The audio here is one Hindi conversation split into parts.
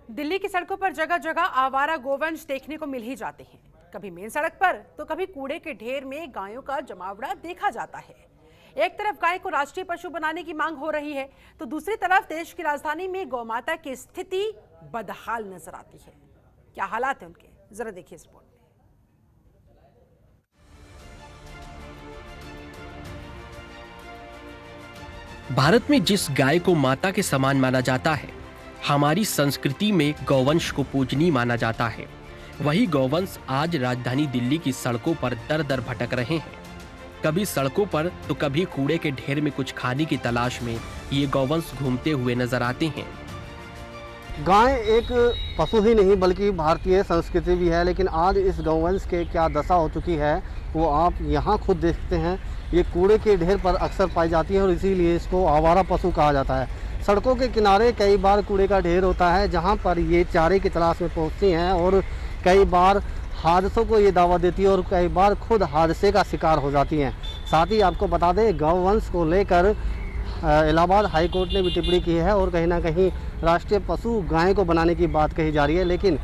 दिल्ली की सड़कों पर जगह जगह आवारा गोवंश देखने को मिल ही जाते हैं। कभी मेन सड़क पर तो कभी कूड़े के ढेर में गायों का जमावड़ा देखा जाता है। एक तरफ गाय को राष्ट्रीय पशु बनाने की मांग हो रही है तो दूसरी तरफ देश की राजधानी में गौमाता की स्थिति बदहाल नजर आती है। क्या हालात है उनके, जरा देखिए इस रिपोर्ट में। भारत में जिस गाय को माता के समान माना जाता है, हमारी संस्कृति में गौवंश को पूजनीय माना जाता है, वही गौवंश आज राजधानी दिल्ली की सड़कों पर दर दर भटक रहे हैं। कभी सड़कों पर तो कभी कूड़े के ढेर में कुछ खाने की तलाश में ये गौवंश घूमते हुए नजर आते हैं। गाय एक पशु ही नहीं बल्कि भारतीय संस्कृति भी है, लेकिन आज इस गौवंश के क्या दशा हो चुकी है वो आप यहाँ खुद देखते हैं। ये कूड़े के ढेर पर अक्सर पाई जाती है और इसीलिए इसको आवारा पशु कहा जाता है। सड़कों के किनारे कई बार कूड़े का ढेर होता है जहाँ पर ये चारे की तलाश में पहुँचती हैं और कई बार हादसों को ये दावा देती है और कई बार खुद हादसे का शिकार हो जाती हैं। साथ ही आपको बता दें, गौवंश को लेकर इलाहाबाद हाई कोर्ट ने भी टिप्पणी की है और कहीं ना कहीं राष्ट्रीय पशु गाय को बनाने की बात कही जा रही है। लेकिन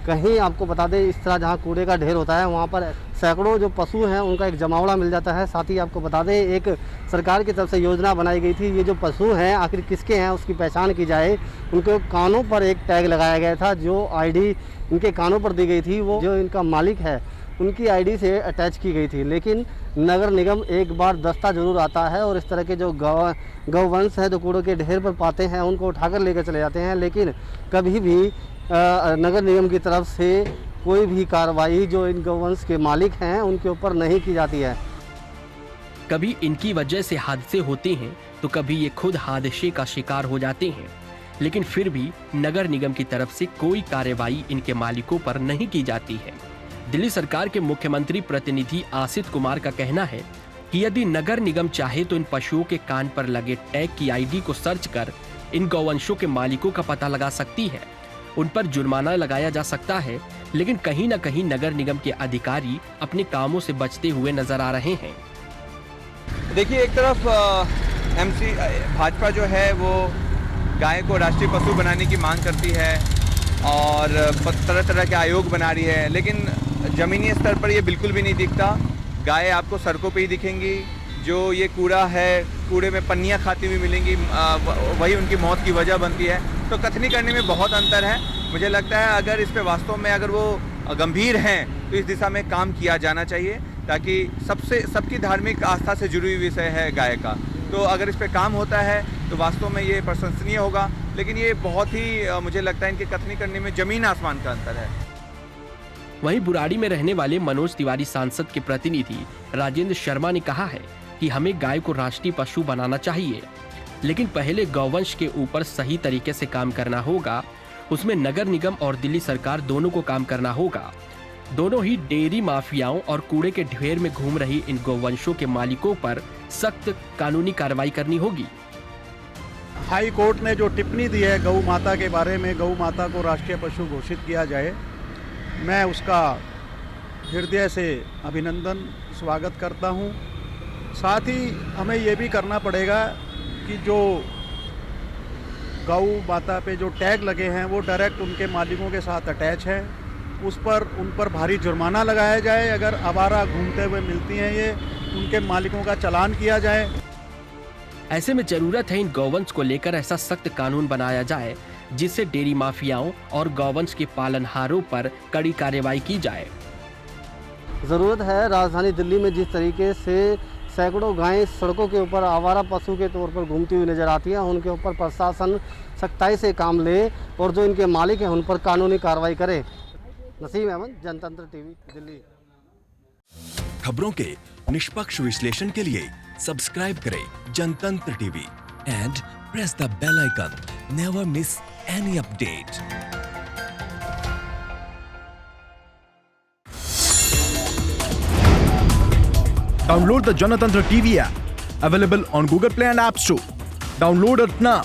कहीं आपको बता दें, इस तरह जहाँ कूड़े का ढेर होता है वहाँ पर सैकड़ों जो पशु हैं उनका एक जमावड़ा मिल जाता है। साथ ही आपको बता दें, एक सरकार की तरफ से योजना बनाई गई थी, ये जो पशु हैं आखिर किसके हैं उसकी पहचान की जाए। उनके कानों पर एक टैग लगाया गया था, जो आईडी इनके कानों पर दी गई थी वो जो इनका मालिक है उनकी आईडी से अटैच की गई थी। लेकिन नगर निगम एक बार दस्ता जरूर आता है और इस तरह के जो गौवंश है जो कूड़े के ढेर पर पाते हैं उनको उठाकर लेकर चले जाते हैं। लेकिन कभी भी नगर निगम की तरफ से कोई भी कार्रवाई जो इन गौवंश के मालिक हैं उनके ऊपर नहीं की जाती है। कभी इनकी वजह से हादसे होते हैं तो कभी ये खुद हादसे का शिकार हो जाते हैं, लेकिन फिर भी नगर निगम की तरफ से कोई कार्रवाई इनके मालिकों पर नहीं की जाती है। दिल्ली सरकार के मुख्यमंत्री प्रतिनिधि आसित कुमार का कहना है कि यदि नगर निगम चाहे तो इन पशुओं के कान पर लगे टैग की आईडी को सर्च कर इन गौवंशों के मालिकों का पता लगा सकती है, उन पर जुर्माना लगाया जा सकता है। लेकिन कहीं न कहीं नगर निगम के अधिकारी अपने कामों से बचते हुए नजर आ रहे हैं। देखिए, एक तरफ एमसी भाजपा जो है वो गाय को राष्ट्रीय पशु बनाने की मांग करती है और तरह तरह के आयोग बना रही है, लेकिन ज़मीनी स्तर पर ये बिल्कुल भी नहीं दिखता। गाय आपको सड़कों पे ही दिखेंगी। जो ये कूड़ा है, कूड़े में पन्नियाँ खाती हुई मिलेंगी, वही उनकी मौत की वजह बनती है। तो कथनी करने में बहुत अंतर है। मुझे लगता है अगर इस पे वास्तव में अगर वो गंभीर हैं तो इस दिशा में काम किया जाना चाहिए, ताकि सबकी धार्मिक आस्था से जुड़ी हुई विषय है गाय का। तो अगर इस पे काम होता है तो वास्तव में ये प्रशंसनीय होगा। लेकिन ये बहुत ही मुझे लगता है इनके कथनी करने में जमीन आसमान का अंतर है। वहीं बुराड़ी में रहने वाले मनोज तिवारी सांसद के प्रतिनिधि राजेंद्र शर्मा ने कहा है कि हमें गाय को राष्ट्रीय पशु बनाना चाहिए, लेकिन पहले गौवंश के ऊपर सही तरीके से काम करना होगा। उसमें नगर निगम और दिल्ली सरकार दोनों को काम करना होगा। दोनों ही डेयरी माफियाओं और कूड़े के ढेर में घूम रही इन गौवंशों के मालिकों पर सख्त कानूनी कार्रवाई करनी होगी। हाई कोर्ट ने जो टिप्पणी दी है गौ माता के बारे में, गौ माता को राष्ट्रीय पशु घोषित किया जाए, मैं उसका हृदय से अभिनंदन स्वागत करता हूं। साथ ही हमें ये भी करना पड़ेगा कि जो गौ माता पे जो टैग लगे हैं वो डायरेक्ट उनके मालिकों के साथ अटैच है, उन पर भारी जुर्माना लगाया जाए। अगर आवारा घूमते हुए मिलती हैं ये, उनके मालिकों का चालान किया जाए। ऐसे में जरूरत है इन गौवंश को लेकर ऐसा सख्त कानून बनाया जाए जिससे डेयरी माफियाओं और गौवंश के पालनहारों पर कड़ी कार्रवाई की जाए। ज़रूरत है राजधानी दिल्ली में जिस तरीके से सैकड़ों गायें सड़कों के ऊपर आवारा पशु के तौर पर घूमती हुई नजर आती हैं, उनके ऊपर प्रशासन सख्ताई से काम ले और जो इनके मालिक हैं उन पर कानूनी कार्रवाई करे। नसीम अहमद, जनतंत्र टीवी, दिल्ली। खबरों के निष्पक्ष विश्लेषण के लिए सब्सक्राइब करें Janatantra TV and press the bell icon. Never miss any update. Download the Janatantra TV app, available on Google Play and App Store. Download it now.